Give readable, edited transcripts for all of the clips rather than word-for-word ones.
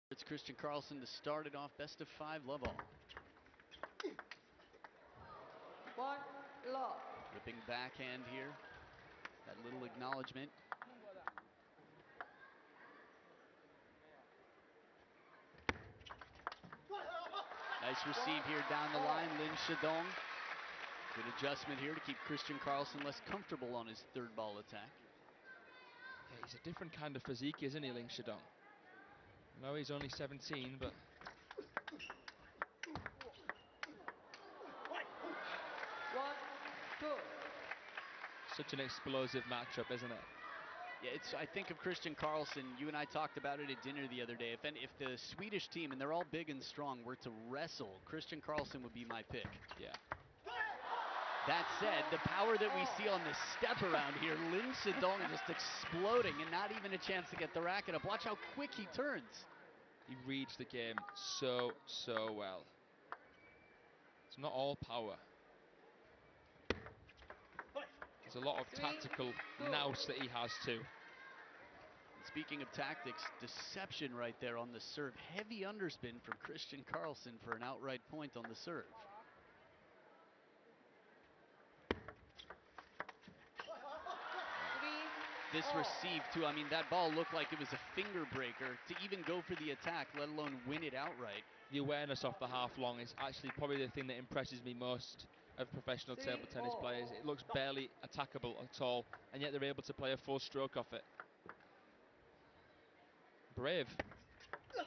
It's Christian Karlsson to start it off. Best of 5, love all. One love. Whipping backhand here. That little acknowledgement. Nice receive here down the line. Lin Shidong. Good adjustment here to keep Christian Karlsson less comfortable on his third ball attack. Yeah, he's a different kind of physique, isn't he, Lin Shidong? No, he's only 17, but One, two. such an explosive matchup, isn't it? Yeah, I think of Christian Karlsson, you and I talked about it at dinner the other day. If the Swedish team, and they're all big and strong, were to wrestle, Christian Karlsson would be my pick. Yeah. That said, the power that we see on this step around here, Lin Shidong just exploding and not even a chance to get the racket up. Watch how quick he turns. He reads the game so well. It's not all power. There's a lot of tactical nous that he has too. Speaking of tactics, deception right there on the serve. Heavy underspin from Christian Karlsson for an outright point on the serve. This receive too, I mean, that ball looked like it was a finger breaker to even go for the attack, let alone win it outright. The awareness off the half long is actually probably the thing that impresses me most of professional table tennis players. It looks barely attackable at all, and yet they're able to play a full stroke off it. Brave. 3-4.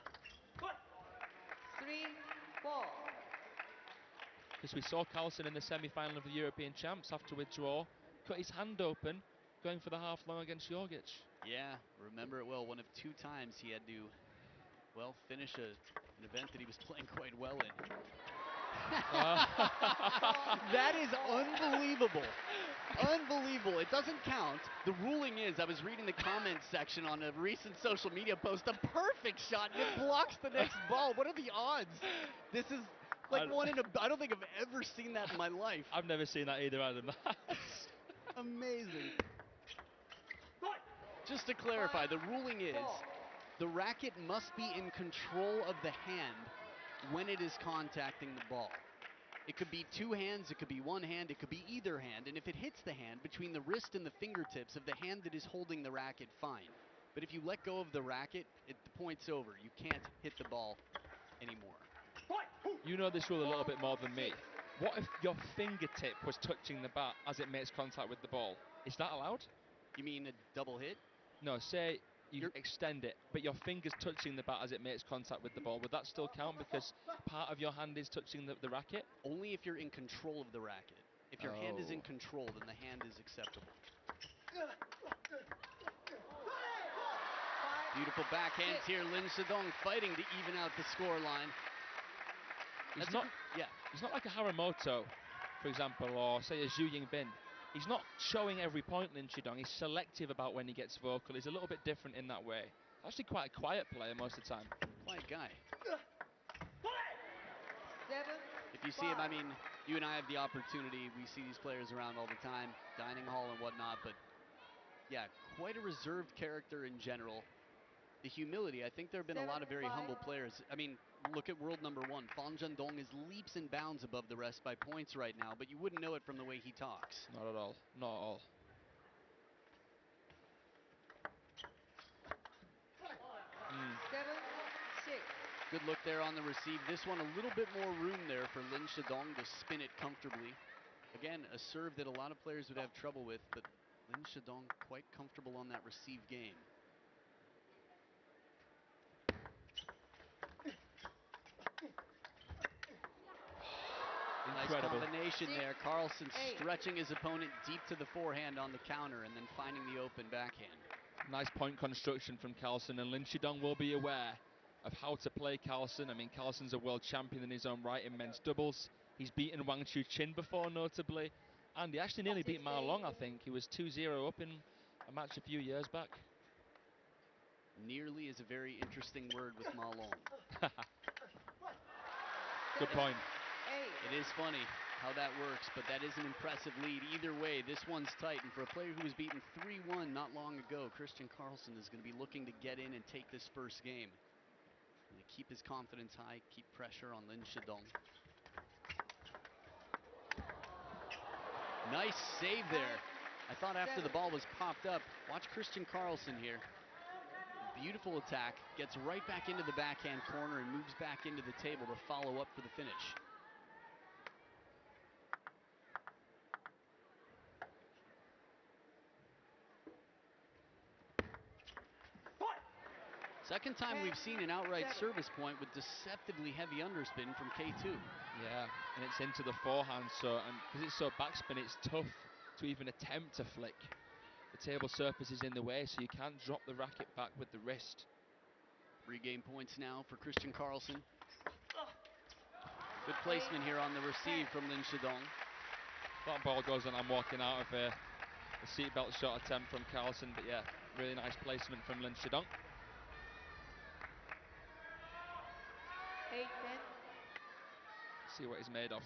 Because we saw Karlsson in the semi-final of the European Champs have to withdraw, cut his hand open, going for the half long against Jorgic. Yeah, remember it well. One of 2 times he had to, well, finish an event that he was playing quite well in. That is unbelievable. Unbelievable. It doesn't count. The ruling is, I was reading the comments section on a recent social media post, a perfect shot, and it blocks the next ball. What are the odds? This is like one in a, I don't think I've ever seen that in my life. I've never seen that either, Adam. Amazing. Just to clarify, the ruling is the racket must be in control of the hand when it is contacting the ball. It could be 2 hands, it could be 1 hand, it could be either hand, and if it hits the hand between the wrist and the fingertips of the hand that is holding the racket, fine. But if you let go of the racket, the point's over. You can't hit the ball anymore. You know this rule a little bit more than me. What if your fingertip was touching the bat as it makes contact with the ball? Is that allowed? You mean a double hit? No, say you extend it, but your finger's touching the bat as it makes contact with the ball. Would that still count because part of your hand is touching the racket? Only if you're in control of the racket. If your hand is in control, then the hand is acceptable. Beautiful backhands here. Lin Shidong fighting to even out the score line. He's not like a Haramoto, for example, or say a Zhu Yingbin. He's not showing every point, Lin Shidong. He's selective about when he gets vocal. He's a little bit different in that way. Actually quite a quiet player most of the time. Quiet guy. 7. If you see him, I mean, you and I have the opportunity. We see these players around all the time, dining hall and whatnot. But yeah, quite a reserved character in general. The humility, I think there have been a lot of very humble players. I mean, look at world number 1. Fan Zhendong is leaps and bounds above the rest by points right now, but you wouldn't know it from the way he talks. Not at all. Not at all. Seven, 6. Good look there on the receive. This one, a little bit more room there for Lin Shidong to spin it comfortably. Again, a serve that a lot of players would have trouble with, but Lin Shidong quite comfortable on that receive game. Incredible. Nice combination there. Karlsson stretching his opponent deep to the forehand on the counter and then finding the open backhand. Nice point construction from Karlsson, and Lin Shidong will be aware of how to play Karlsson. I mean, Karlsson's a world champion in his own right in men's doubles. He's beaten Wang Chuqin before, notably, and he actually nearly beat Ma Long, I think. He was 2-0 up in a match a few years back. Nearly is a very interesting word with Ma Long. Good point. It is funny how that works, but that is an impressive lead. Either way, this one's tight, and for a player who was beaten 3-1 not long ago, Christian Karlsson is going to be looking to get in and take this first game. his confidence high, keep pressure on Lin Shidong. Nice save there. I thought after the ball was popped up, watch Christian Karlsson here. Beautiful attack, gets right back into the backhand corner and moves back into the table to follow up for the finish. Second time we've seen an outright service point with deceptively heavy underspin from K2. Yeah, and it's into the forehand, so, and because it's so backspin, it's tough to even attempt to flick. The table surface is in the way, so you can't drop the racket back with the wrist. 3 game points now for Christian Karlsson. Good placement here on the receive from Lin Shidong. That ball goes and I'm walking out of a seatbelt shot attempt from Karlsson, but yeah, really nice placement from Lin Shidong. 8-10. See what he's made of.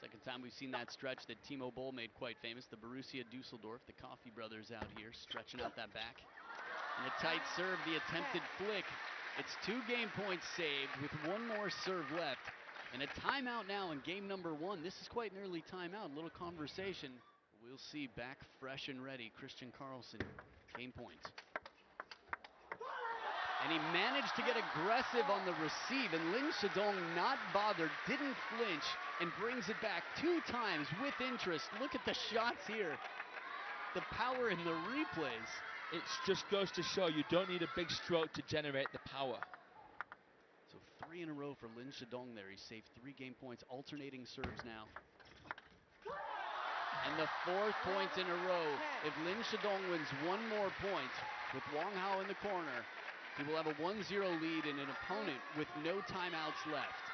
Second time we've seen that stretch that Timo Boll made quite famous. The Borussia Dusseldorf, the Coffee brothers out here stretching out that back. And the tight serve, the attempted flick. It's 2 game points saved with 1 more serve left. And a timeout now in game number 1. This is quite an early timeout. A little conversation. We'll see back fresh and ready. Christian Karlsson, game point. And he managed to get aggressive on the receive, and Lin Shidong, not bothered, didn't flinch, and brings it back 2 times with interest. Look at the shots here. The power in the replays. It just goes to show you don't need a big stroke to generate the power. So 3 in a row for Lin Shidong there. He saved 3 game points, alternating serves now. And the 4th point in a row. If Lin Shidong wins 1 more point with Wang Hao in the corner, he will have a 1-0 lead in an opponent with no timeouts left.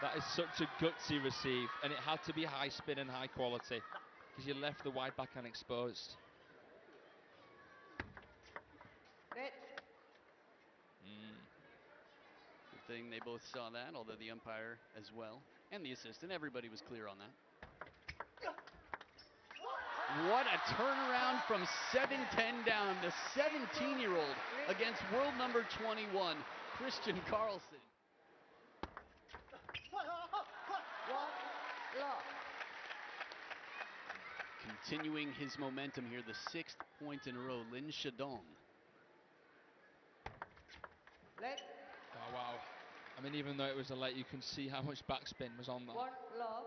That is such a gutsy receive, and it had to be high spin and high quality because you left the wide backhand exposed. Red. Good thing they both saw that, although the umpire as well, and the assistant, everybody was clear on that. What a turnaround from 7-10 down. The 17-year-old against world number 21, Christian Karlsson. 1 loss. Continuing his momentum here, the 6th point in a row, Lin Shidong. Red. Oh, wow. I mean, even though it was a late, you can see how much backspin was on that. 1 love.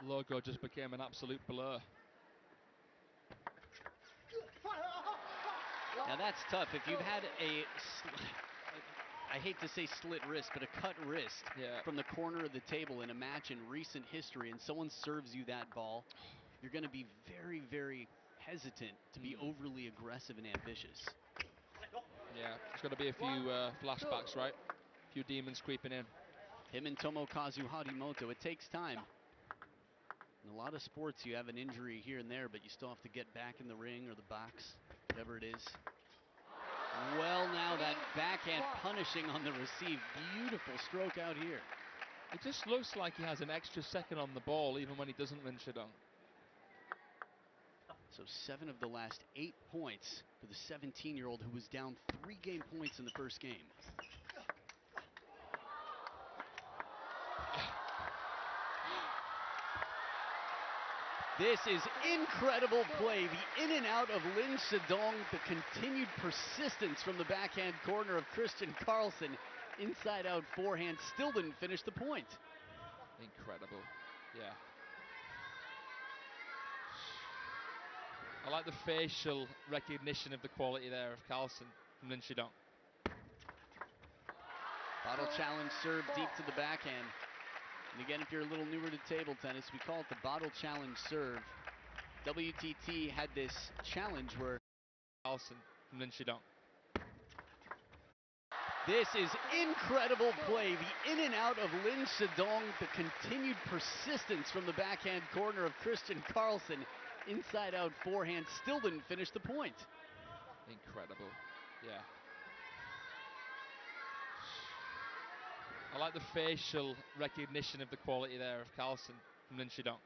Logo just became an absolute blur. Now that's tough. If you've had I hate to say slit wrist, but a cut wrist from the corner of the table in a match in recent history, and someone serves you that ball, you're going to be very, very hesitant to be overly aggressive and ambitious. Yeah, there's got to be a few flashbacks, right? A few demons creeping in. Him and Tomokazu Harimoto, it takes time. In a lot of sports, you have an injury here and there, but you still have to get back in the ring or the box, whatever it is. Well, now that backhand punishing on the receive. Beautiful stroke out here. It just looks like he has an extra second on the ball, even when he doesn't Lin Shidong. So 7 of the last 8 points for the 17-year-old who was down 3 game points in the first game. This is incredible play. The in and out of Lin Shidong, the continued persistence from the backhand corner of Christian Karlsson. Inside out forehand, still didn't finish the point. Incredible, yeah. I like the facial recognition of the quality there of Karlsson from Lin Shidong. Bottle challenge serve deep to the backhand. And again, if you're a little newer to table tennis, we call it the bottle challenge serve. WTT had this challenge where Karlsson from Lin Shidong. This is incredible play. The in and out of Lin Shidong, the continued persistence from the backhand corner of Christian Karlsson. Inside out forehand, still didn't finish the point. Incredible, yeah. I like the facial recognition of the quality there of Karlsson from Lin Shidong.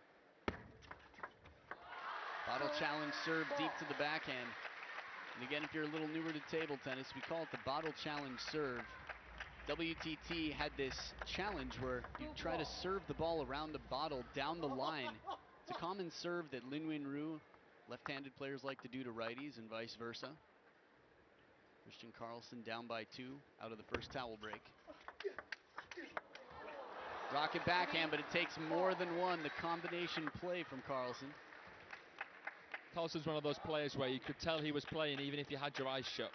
Bottle challenge serve deep to the backhand. And again, if you're a little newer to table tennis, we call it the bottle challenge serve. WTT had this challenge where you try to serve the ball around the bottle down the line. It's a common serve that Lin Ru, left-handed players like to do to righties and vice versa. Christian Karlsson down by 2 out of the first towel break. Rocket backhand, but it takes more than one. The combination play from Karlsson. Karlsson's one of those players where you could tell he was playing even if you had your eyes shut.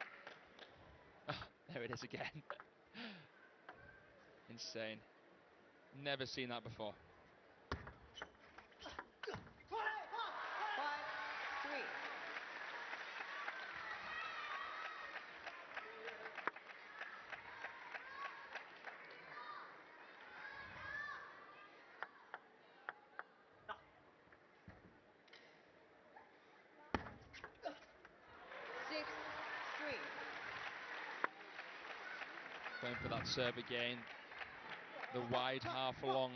Oh, there it is again. Insane. Never seen that before. 5-3. Going for that serve again. The wide half long.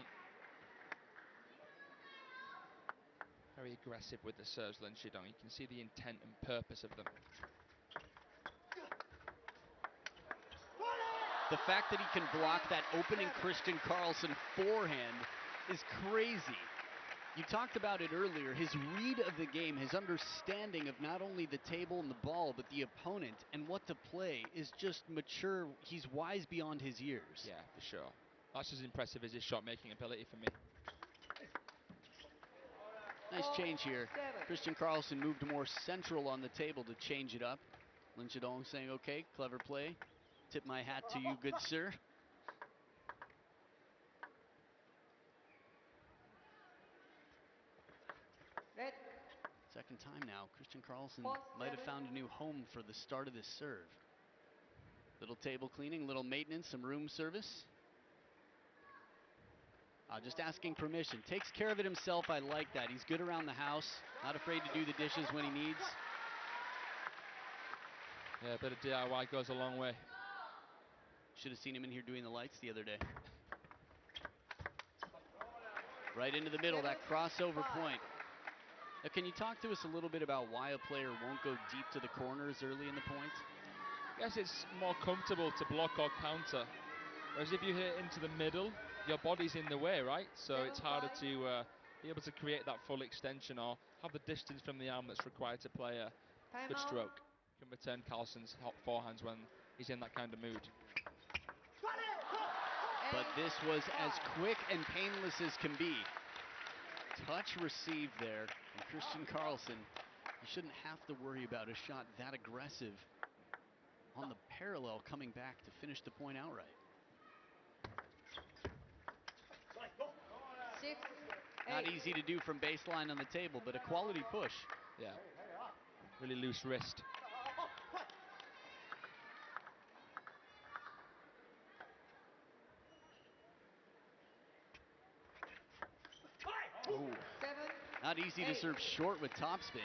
Very aggressive with the serves, Lin Shidong. You can see the intent and purpose of them. The fact that he can block that opening Christian Karlsson forehand is crazy. You talked about it earlier, his read of the game, his understanding of not only the table and the ball, but the opponent and what to play is just mature. He's wise beyond his years. Yeah, for sure. That's as impressive as his shot-making ability for me. Nice change here. Christian Karlsson moved more central on the table to change it up. Lin Shidong saying, okay, clever play. Tip my hat to you, good sir. Red. Second time now, Christian Karlsson might have found a new home for the start of this serve. Little table cleaning, little maintenance, some room service. Just asking permission. Takes care of it himself. I like that. He's good around the house. Not afraid to do the dishes when he needs. Yeah, a bit of DIY goes a long way. Should have seen him in here doing the lights the other day. Right into the middle, that crossover point. Now, can you talk to us a little bit about why a player won't go deep to the corners early in the point? I guess it's more comfortable to block or counter. Whereas if you hit it into the middle, your body's in the way, right? So it's harder to be able to create that full extension or have the distance from the arm that's required to play a good stroke. Can return Karlsson's hot forehands when he's in that kind of mood. But this was as quick and painless as can be. Touch received there, and Christian Karlsson, you shouldn't have to worry about a shot that aggressive on the parallel coming back to finish the point outright. 6-8. Not easy to do from baseline on the table, but a quality push. Yeah, really loose wrist. Ooh. Not easy to serve short with topspin.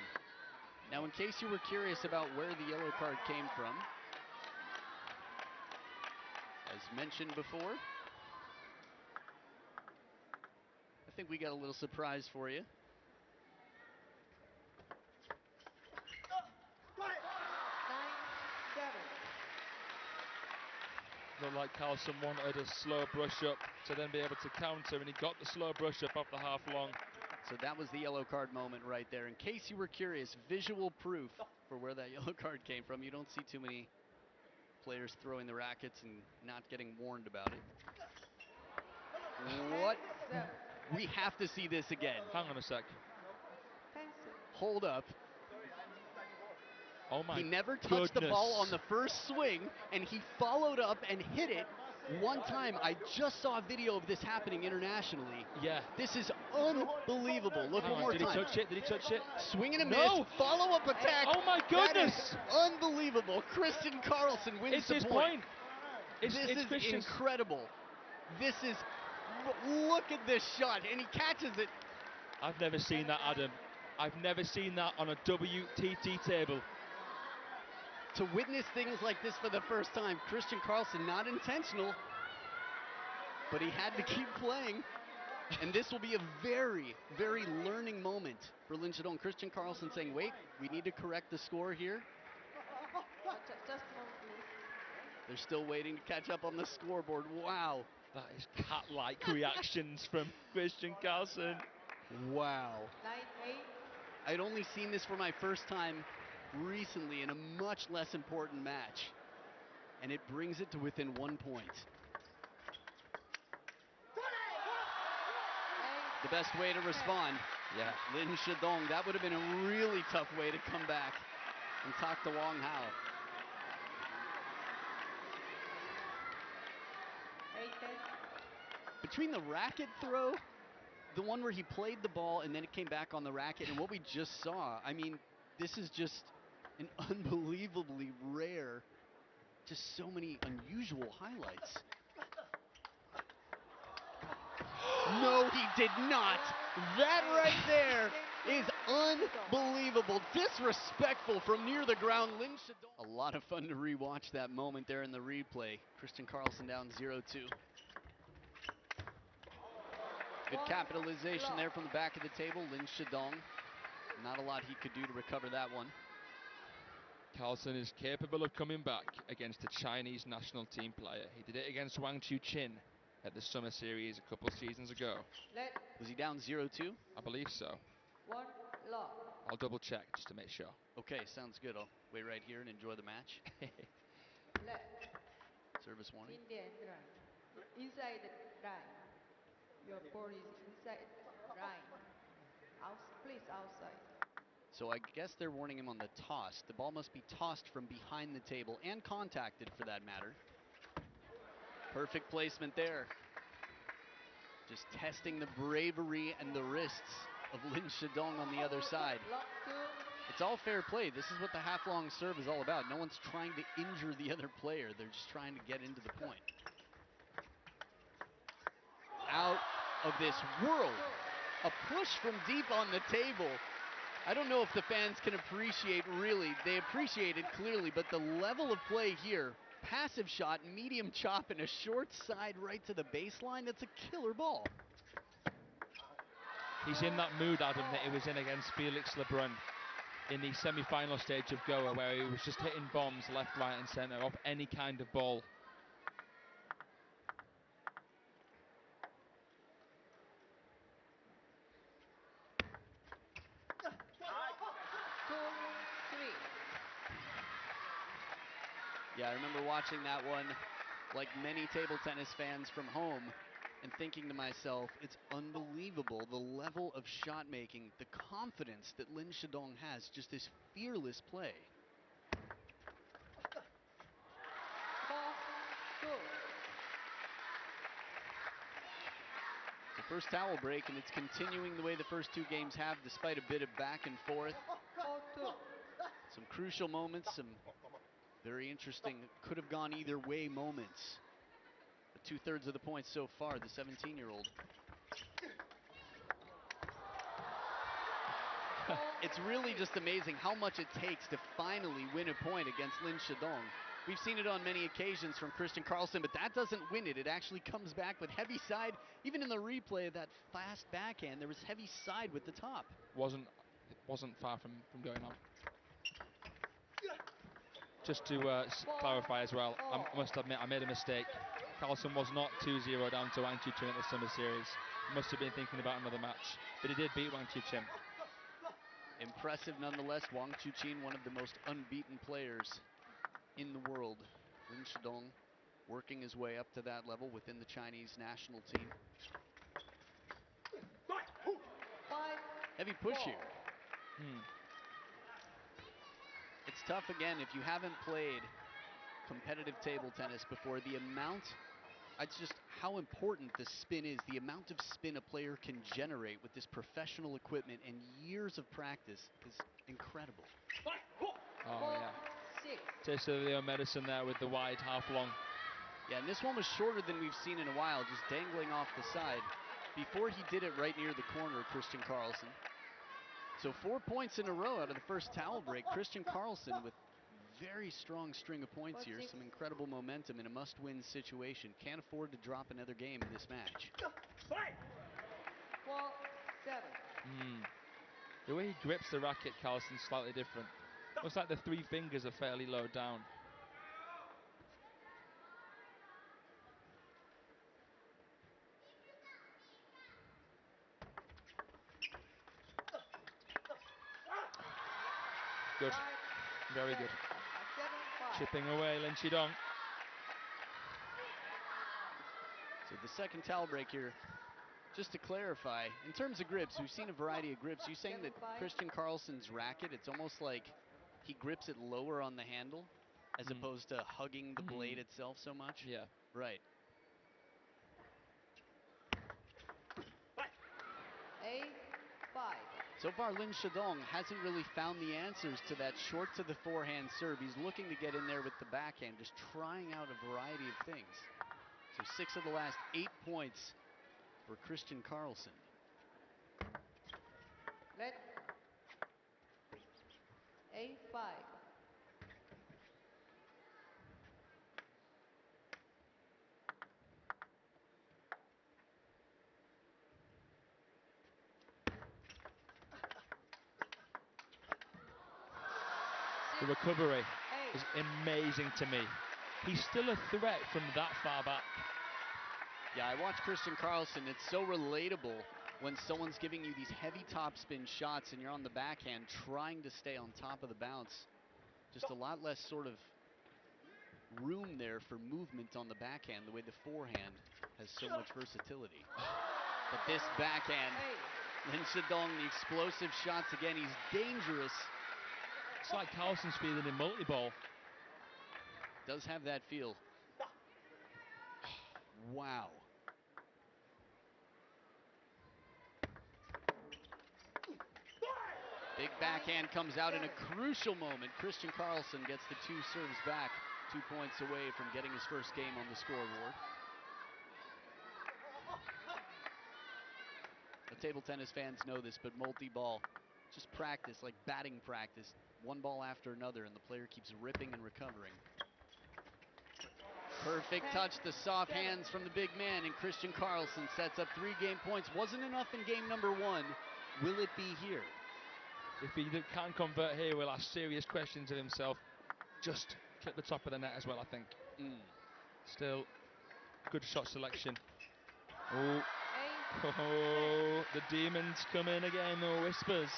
Now, in case you were curious about where the yellow card came from, as mentioned before, I think we got a little surprise for you. Looked like Karlsson wanted a slow brush up to then be able to counter, and he got the slow brush up off the half long. So that was the yellow card moment right there. In case you were curious, visual proof for where that yellow card came from. You don't see too many players throwing the rackets and not getting warned about it. What? We have to see this again. Hang on a sec. Hold up. Oh my He never touched the goodness. ball on the first swing, and he followed up and hit it one time. I just saw a video of this happening internationally. Yeah. This is unbelievable. Look one more Did time. Did he touch it? Did he touch it? Swing and a No. miss. Follow-up attack. Oh my goodness. That is unbelievable. Christian Karlsson wins It's the his point. This is Christian's incredible. This is, look at this shot, and he catches it. I've never seen that, Adam. I've never seen that on a WTT table. To witness things like this for the first time, Christian Karlsson, not intentional, but he had to keep playing. And this will be a very, very learning moment for Lin Shidong. Christian Karlsson saying, wait, we need to correct the score here. They're still waiting to catch up on the scoreboard. Wow. That is cat-like reactions from Christian Karlsson. Wow. 9-8. I'd only seen this for my first time recently in a much less important match. And it brings it to within 1 point. The best way to respond. Yeah. Lin Shidong, that would have been a really tough way to come back and talk to Wang Hao. 8-10. Between the racket throw, the one where he played the ball and then it came back on the racket, and what we just saw, I mean, this is just an unbelievably rare, just so many unusual highlights. No, he did not. That right there is unbelievable. Disrespectful from near the ground. Lin Shidong. A lot of fun to rewatch that moment there in the replay. Christian Karlsson down 0-2. Good capitalization there from the back of the table. Lin Shidong, not a lot he could do to recover that one. Karlsson is capable of coming back against a Chinese national team player. He did it against Wang Chuqin at the Summer Series a couple seasons ago. Let Was he down 0-2? I believe so. 1 lock. I'll double check just to make sure. Okay, sounds good. I'll wait right here and enjoy the match. Let Service warning. Indian line. Inside the line. Your ball is inside line. Please outside. So I guess they're warning him on the toss. The ball must be tossed from behind the table and contacted for that matter. Perfect placement there. Just testing the bravery and the wrists of Lin Shidong on the other side. Lock 2. It's all fair play. This is what the half-long serve is all about. No one's trying to injure the other player. They're just trying to get into the point. Out of this world. A push from deep on the table. I don't know if the fans can appreciate really. They appreciate it clearly, but the level of play here, passive shot, medium chop, and a short side right to the baseline, that's a killer ball. He's in that mood, Adam, that he was in against Felix Lebrun in the semi-final stage of Goa, where he was just hitting bombs left, right and centre off any kind of ball. Yeah, I remember watching that one like many table tennis fans from home and thinking to myself, it's unbelievable the level of shot making, the confidence that Lin Shidong has, just this fearless play. 4-2. The first towel break, and it's continuing the way the first two games have, despite a bit of back and forth. 4-2. Some crucial moments, some very interesting, could have gone either way moments. But 2/3 of the points so far, the 17-year-old. It's really just amazing how much it takes to finally win a point against Lin Shidong. We've seen it on many occasions from Christian Karlsson, but that doesn't win it. It actually comes back with heavy side. Even in the replay of that fast backhand, there was heavy side with the top. Wasn't far from going on. Just to clarify as well, I must admit I made a mistake. Karlsson was not 2-0 down to Wang Chuqin at the Summer Series. Must have been thinking about another match, but he did beat Wang Chuqin. Impressive nonetheless. Wang Chuqin, one of the most unbeaten players in the world. Lin Shidong working his way up to that level within the Chinese national team. 5. Heavy push here. It's tough again if you haven't played competitive table tennis before. The amount, it's just how important the spin is. The amount of spin a player can generate with this professional equipment and years of practice is incredible. Oh yeah. Taste of the medicine there with the wide half long. Yeah, and this one was shorter than we've seen in a while, just dangling off the side. Before he did it right near the corner, Christian Karlsson. So 4 points in a row out of the first towel break. Christian Karlsson with very strong string of points here. Some incredible momentum in a must-win situation. Can't afford to drop another game in this match. 4-7. The way he grips the racket, Karlsson's slightly different. Looks like the 3 fingers are fairly low down. Good. Very good. 7-5. Chipping away, Lin Shidong. So the second towel break here. Just to clarify, in terms of grips, we've seen a variety of grips. You're saying that 7-5. Christian Karlsson's racket, it's almost like he grips it lower on the handle as opposed to hugging the blade itself so much? Yeah. Right. 8-5. So far, Lin Shidong hasn't really found the answers to that short to the forehand serve. He's looking to get in there with the backhand, just trying out a variety of things. So 6 of the last 8 points for Christian Karlsson. Let 8-5. The recovery is amazing to me. He's still a threat from that far back. Yeah, I watch Christian Karlsson. It's so relatable when someone's giving you these heavy topspin shots and you're on the backhand trying to stay on top of the bounce. Just a lot less sort of room there for movement on the backhand, the way the forehand has so much versatility. But this backhand, Lin Shidong, the explosive shots again, he's dangerous. It's like Karlsson's feeling in multi-ball. Does have that feel. Wow. Big backhand comes out in a crucial moment. Christian Karlsson gets the 2 serves back, 2 points away from getting his first game on the scoreboard. The table tennis fans know this, but multi-ball, just practice, like batting practice. One ball after another, and the player keeps ripping and recovering. Perfect touch, the soft hands from the big man, and Christian Karlsson sets up 3 game points. Wasn't enough in game number 1. Will it be here? If he can't convert here, we'll ask serious questions of himself. Just clip the top of the net as well, I think. Still, good shot selection. Oh, the demons come in again, the whispers.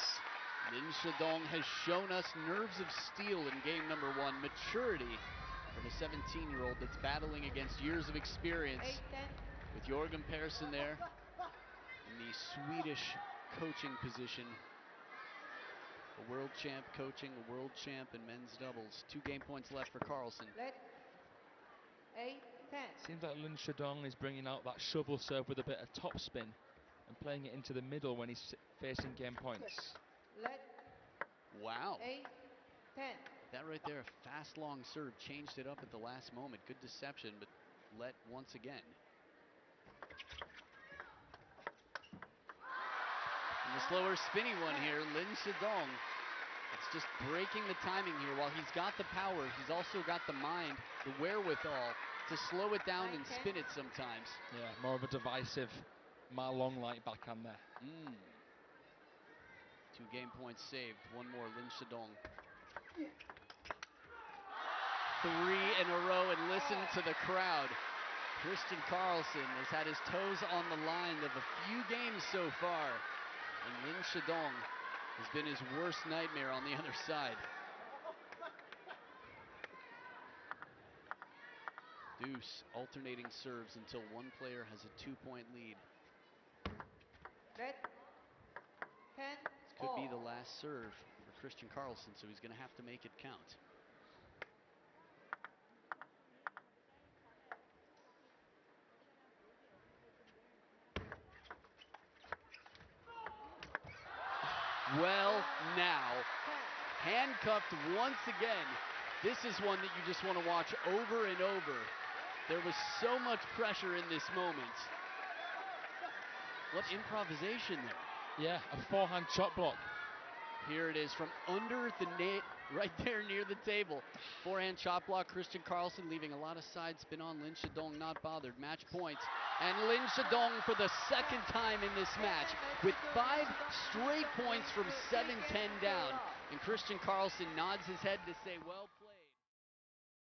Lin Shidong has shown us nerves of steel in game number 1. Maturity from a 17-year-old that's battling against years of experience. With Jorgen Persson there in the Swedish coaching position. A world champ coaching, a world champ in men's doubles. 2 game points left for Karlsson. 8-10. Seems like Lin Shidong is bringing out that shovel serve with a bit of topspin and playing it into the middle when he's facing game points. Wow. 8-10. That right there, a fast long serve, changed it up at the last moment. Good deception, but let once again. And the slower spinny one here, Lin Shidong. It's just breaking the timing here. While he's got the power, he's also got the mind, the wherewithal to slow it down and spin it sometimes. Yeah, more of a divisive Ma Long light backhand there. 2 game points saved. One more, Lin Shidong. 3 in a row, and listen to the crowd. Christian Karlsson has had his toes on the line of a few games so far, and Lin Shidong has been his worst nightmare on the other side. Deuce, alternating serves until one player has a 2-point lead. 10. This could be the last serve for Christian Karlsson, so he's going to have to make it count. Well, now, handcuffed once again. This is one that you just want to watch over and over. There was so much pressure in this moment. What improvisation there. Yeah, a forehand chop block. Here it is from under the net, right there near the table. Forehand chop block, Christian Karlsson leaving a lot of side spin on. Lin Shidong not bothered. Match point. And Lin Shidong for the second time in this match with 5 straight points from 7-10 down. And Christian Karlsson nods his head to say, well played.